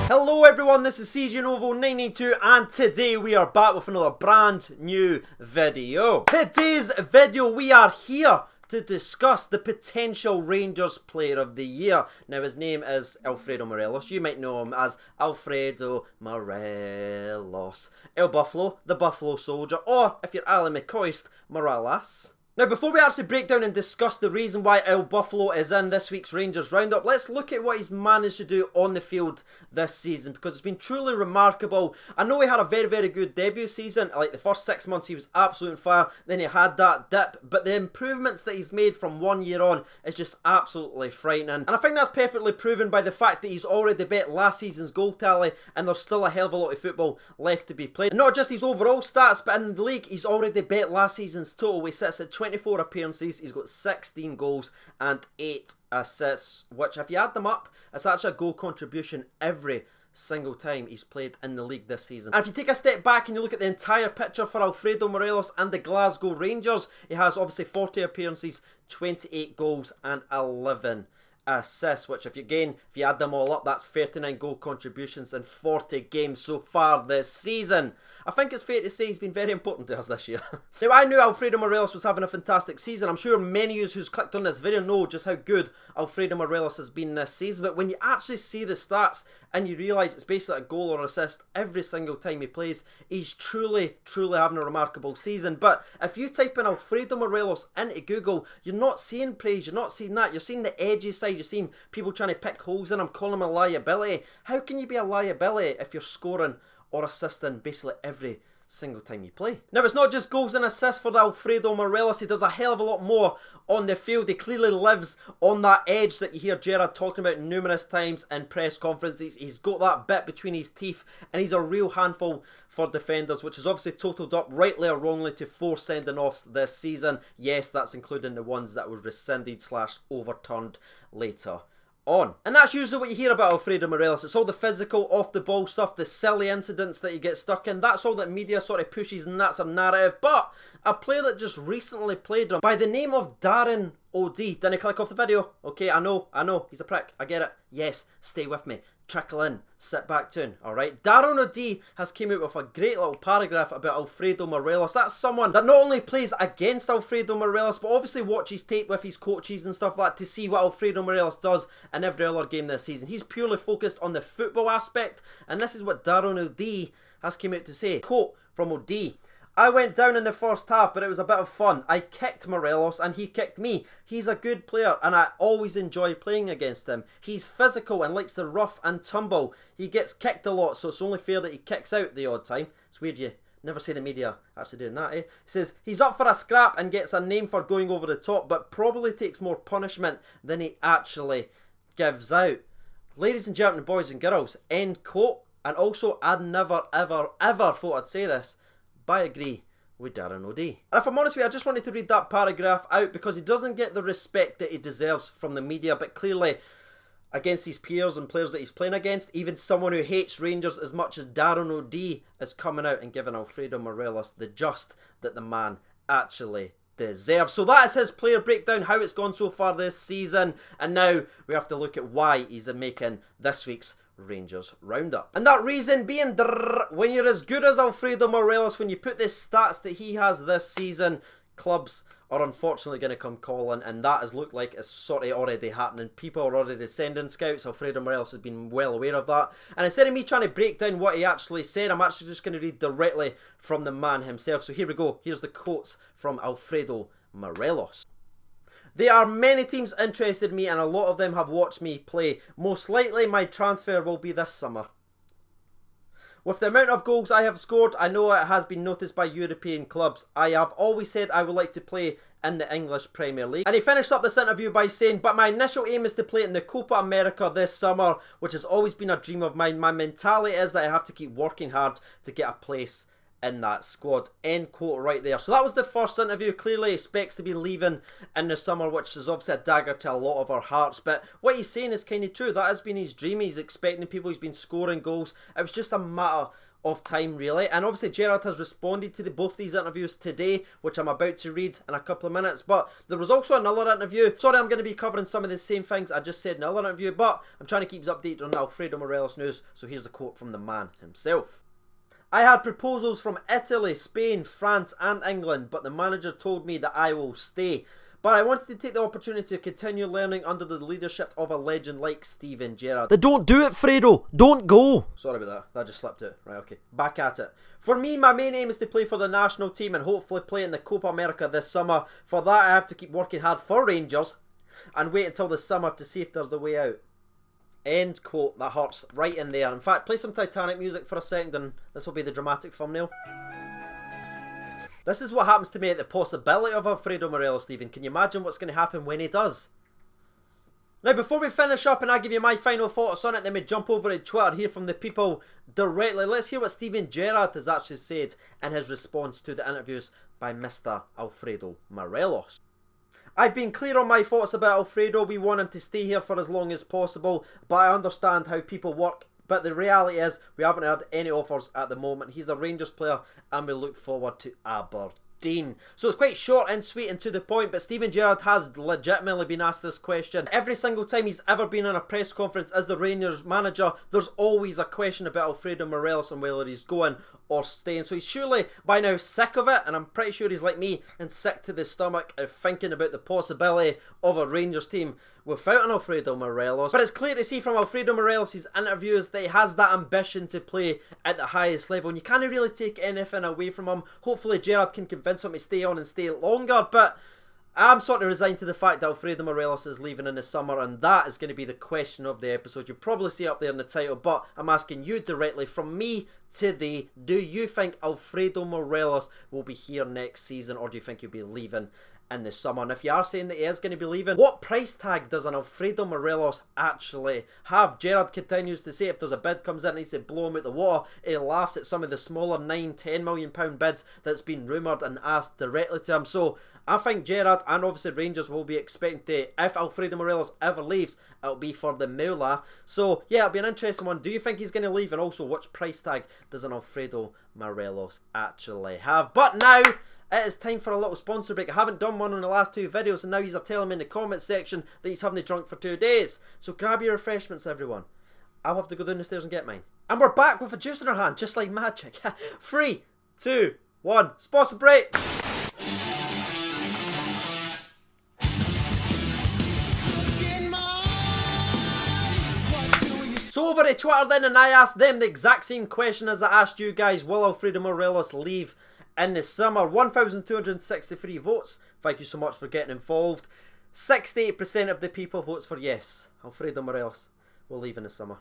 Hello everyone, this is CGNovo992 and today we are back with another brand new video. Today's video we are here to discuss the potential Rangers Player of the Year. Now his name is Alfredo Morelos. You might know him as Alfredo Morelos. El Buffalo, the Buffalo Soldier, or if you're Ali McCoist, Morelas. Now before we actually break down and discuss the reason why El Buffalo is in this week's Rangers Roundup, let's look at what he's managed to do on the field this season, because it's been truly remarkable. I know he had a very good debut season. Like the first 6 months he was absolute fire, then he had that dip, but the improvements that he's made from 1 year on is just absolutely frightening. And I think that's perfectly proven by the fact that he's already bet last season's goal tally and there's still a hell of a lot of football left to be played. And not just his overall stats, but in the league he's already bet last season's total. He sits at 24 appearances, he's got 16 goals and 8 assists, which if you add them up, it's actually a goal contribution every single time he's played in the league this season. And if you take a step back and you look at the entire picture for Alfredo Morelos and the Glasgow Rangers, he has obviously 40 appearances, 28 goals and 11 assists, which if you add them all up, that's 39 goal contributions in 40 games so far this season. I think it's fair to say he's been very important to us this year. Now I knew Alfredo Morelos was having a fantastic season. I'm sure many of you who's clicked on this video know just how good Alfredo Morelos has been this season, but when you actually see the stats and you realise it's basically a goal or assist every single time he plays, he's truly having a remarkable season. But if you type in Alfredo Morelos into Google, you're not seeing praise, you're not seeing that, you're seeing the edgy side, you're seeing people trying to pick holes in him, calling him a liability. How can you be a liability if you're scoring or assisting basically every single time you play? Now it's not just goals and assists for the Alfredo Morelos, he does a hell of a lot more on the field. He clearly lives on that edge that you hear Gerrard talking about numerous times in press conferences. He's got that bit between his teeth and he's a real handful for defenders, which is obviously totaled up rightly or wrongly to 4 sending offs this season. Yes, that's including the ones that were rescinded / overturned later on. And that's usually what you hear about Alfredo Morelos. It's all the physical, off the ball stuff, the silly incidents that you get stuck in. That's all that media sort of pushes and that's a narrative. But a player that just recently played him by the name of Darren OD. Didn't click off the video. Okay, I know, he's a prick. I get it. Yes, stay with me. Trickle in, sit back tune, alright? Darren OD has came out with a great little paragraph about Alfredo Morelos. That's someone that not only plays against Alfredo Morelos, but obviously watches tape with his coaches and stuff like that to see what Alfredo Morelos does in every other game this season. He's purely focused on the football aspect, and this is what Darren OD has came out to say. Quote from OD: "I went down in the first half, but it was a bit of fun. I kicked Morelos and he kicked me. He's a good player and I always enjoy playing against him. He's physical and likes the rough and tumble. He gets kicked a lot, so it's only fair that he kicks out the odd time." It's weird you never see the media actually doing that, eh? He says he's up for a scrap and gets a name for going over the top, but probably takes more punishment than he actually gives out. Ladies and gentlemen, boys and girls, end quote. And also, I'd never ever thought I'd say this, but I agree with Darren OD. And if I'm honest with you, I just wanted to read that paragraph out because he doesn't get the respect that he deserves from the media, but clearly against his peers and players that he's playing against, even someone who hates Rangers as much as Darren OD is coming out and giving Alfredo Morelos the just that the man actually deserves. So that is his player breakdown, how it's gone so far this season, and now we have to look at why he's making this week's Rangers Roundup. And that reason being, when you're as good as Alfredo Morelos, when you put the stats that he has this season, clubs are unfortunately going to come calling, and that has looked like it's sort of already happening. People are already sending scouts. Alfredo Morelos has been well aware of that. And instead of me trying to break down what he actually said, I'm actually just going to read directly from the man himself. So here we go. Here's the quotes from Alfredo Morelos. "There are many teams interested in me and a lot of them have watched me play. Most likely my transfer will be this summer. With the amount of goals I have scored, I know it has been noticed by European clubs. I have always said I would like to play in the English Premier League." And he finished up this interview by saying, "But my initial aim is to play in the Copa America this summer, which has always been a dream of mine. My mentality is that I have to keep working hard to get a place in that squad." End quote right there. So that was the first interview. Clearly he expects to be leaving in the summer, which is obviously a dagger to a lot of our hearts. But what he's saying is kind of true. That has been his dream. He's expecting people. He's been scoring goals. It was just a matter of time really. And obviously Gerrard has responded to both these interviews today, which I'm about to read in a couple of minutes. But there was also another interview. Sorry, I'm going to be covering some of the same things I just said in another interview, but I'm trying to keep you updated on Alfredo Morelos news. So here's a quote from the man himself. I had proposals from Italy, Spain, France and England, but the manager told me that I will stay. But I wanted to take the opportunity to continue learning under the leadership of a legend like Steven Gerrard. Don't do it, Fredo. Don't go. Sorry about that. That just slipped out. Right, okay. Back at it. For me, my main aim is to play for the national team and hopefully play in the Copa America this summer. For that, I have to keep working hard for Rangers and wait until the summer to see if there's a way out. End quote. That hurts right in there. In fact, play some Titanic music for a second and this will be the dramatic thumbnail. This is what happens to me at the possibility of Alfredo Morelos leaving. Can you imagine what's going to happen when he does? Now, before we finish up and I give you my final thoughts on it, then we jump over to Twitter, hear from the people directly. Let's hear what Steven Gerrard has actually said in his response to the interviews by Mr. Alfredo Morelos. I've been clear on my thoughts about Alfredo. We want him to stay here for as long as possible, but I understand how people work. But the reality is, we haven't had any offers at the moment. He's a Rangers player and we look forward to Aberdeen. So it's quite short and sweet and to the point, but Steven Gerrard has legitimately been asked this question. Every single time he's ever been in a press conference as the Rangers manager, there's always a question about Alfredo Morelos and whether he's going or staying. So he's surely by now sick of it, and I'm pretty sure he's like me and sick to the stomach of thinking about the possibility of a Rangers team without an Alfredo Morelos. But it's clear to see from Alfredo Morelos' interviews that he has that ambition to play at the highest level, and you can't really take anything away from him. Hopefully Gerrard can convince him to stay on and stay longer, but I'm sort of resigned to the fact that Alfredo Morelos is leaving in the summer, and that is going to be the question of the episode. You'll probably see it up there in the title, but I'm asking you directly from me today, do you think Alfredo Morelos will be here next season, or do you think he'll be leaving in the summer? And if you are saying that he is going to be leaving, what price tag does an Alfredo Morelos actually have? Gerrard continues to say if there's a bid comes in and he said blow him out the water, he laughs at some of the smaller £9-10 million bids that's been rumoured and asked directly to him. So I think Gerrard and obviously Rangers will be expecting to, if Alfredo Morelos ever leaves, it'll be for the moolah. So yeah, it'll be an interesting one. Do you think he's going to leave? And also, which price tag does an Alfredo Morelos actually have? But now it is time for a little sponsor break. I haven't done one in the last two videos, and now you're telling me in the comments section that he's having drunk for 2 days. So grab your refreshments, everyone. I'll have to go down the stairs and get mine. And we're back with a juice in our hand, just like magic. 3, 2, 1, sponsor break. So over at Twitter then, and I asked them the exact same question as I asked you guys. Will Alfredo Morelos leave in the summer? 1,263 votes. Thank you so much for getting involved. 68% of the people votes for yes. Alfredo Morelos will leave in the summer.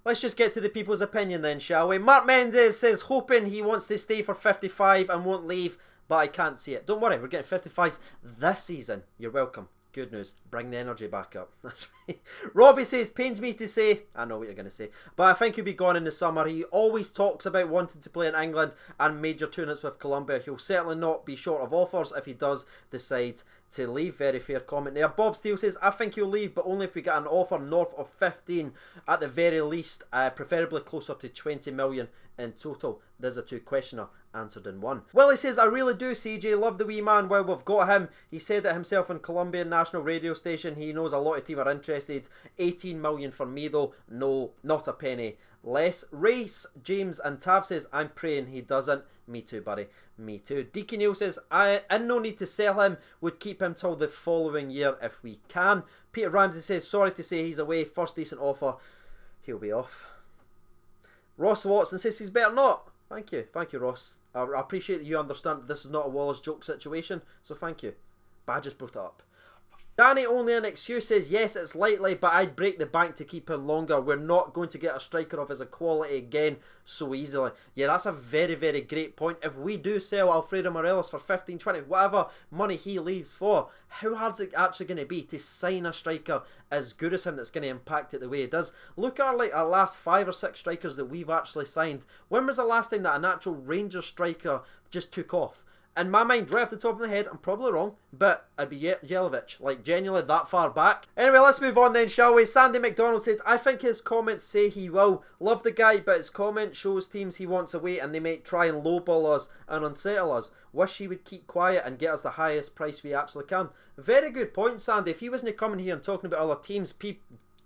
Let's just get to the people's opinion then, shall we? Mark Mendez says hoping he wants to stay for 55 and won't leave, but I can't see it. Don't worry, we're getting 55 this season. You're welcome. Good news. Bring the energy back up. That's right. Robbie says, pains me to say, I know what you're going to say, but I think he'll be gone in the summer. He always talks about wanting to play in England and major tournaments with Colombia. He'll certainly not be short of offers if he does decide to leave. Very fair comment there. Bob Steele says, I think he'll leave, but only if we get an offer north of 15 at the very least, preferably closer to 20 million in total. There's a two-questioner answered in one. Willie says, I really do, CJ. Love the wee man. Well, we've got him. He said it himself on Colombian national radio station. He knows a lot of teams are interested. 18 million for me though. No, not a penny less. Race, James and Tav says, I'm praying he doesn't. Me too, buddy. Me too. Deacon Neil says, and no need to sell him. Would keep him till the following year if we can. Peter Ramsey says, sorry to say he's away. First decent offer. He'll be off. Ross Watson says he's better not. Thank you, Ross. I appreciate that you understand that this is not a Wallace joke situation, so thank you. But I just brought it up. Danny Only an Excuse says, yes, it's likely, but I'd break the bank to keep him longer. We're not going to get a striker of his quality again so easily. Yeah, that's a very, very great point. If we do sell Alfredo Morelos for 15, 20, whatever money he leaves for, how hard is it actually going to be to sign a striker as good as him that's going to impact it the way it does? Look at our last 5 or 6 strikers that we've actually signed. When was the last time that an actual Rangers striker just took off In my mind, right off the top of my head, I'm probably wrong, but I'd be Jelic, like genuinely that far back. Anyway, let's move on then, shall we? Sandy McDonald said, I think his comments say he will love the guy, but his comment shows teams he wants away and they might try and lowball us and unsettle us. Wish he would keep quiet and get us the highest price we actually can. Very good point, Sandy. If he wasn't coming here and talking about other teams,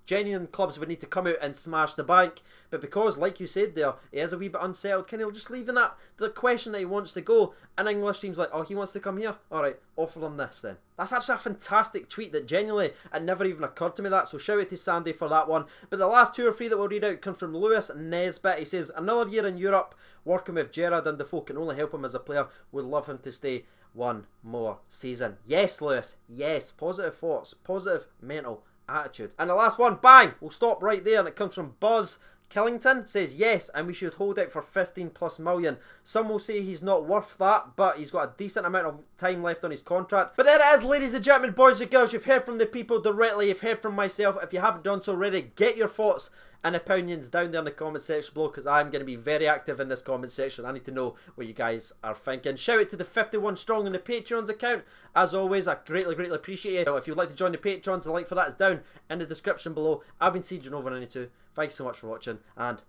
genuine clubs would need to come out and smash the bank, but because, like you said there, he is a wee bit unsettled, can he just leaving that the question that he wants to go, and English teams like, oh, he wants to come here, alright, offer them this then. That's actually a fantastic tweet that genuinely, it never even occurred to me that, so shout out to Sandy for that one. But the last 2 or 3 that we'll read out come from Lewis Nesbitt. He says, another year in Europe, working with Gerrard and Defoe can only help him as a player, would love him to stay one more season. Yes, Lewis, yes, positive thoughts, positive mental attitude. And the last one, bang, we'll stop right there, and it comes from Buzz Killington. Says yes, and we should hold out for 15+ million. Some will say he's not worth that, but he's got a decent amount of time left on his contract. But there it is, ladies and gentlemen, boys and girls. You've heard from the people directly, you've heard from myself. If you haven't done so already, get your thoughts and opinions down there in the comment section below, because I'm going to be very active in this comment section. I need to know what you guys are thinking. Shout out to the 51 strong on the Patreons account. As always, I greatly appreciate it. If you'd like to join the Patrons, the link for that is down in the description below. I've been CJNova92. Thanks so much for watching, and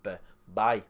bye.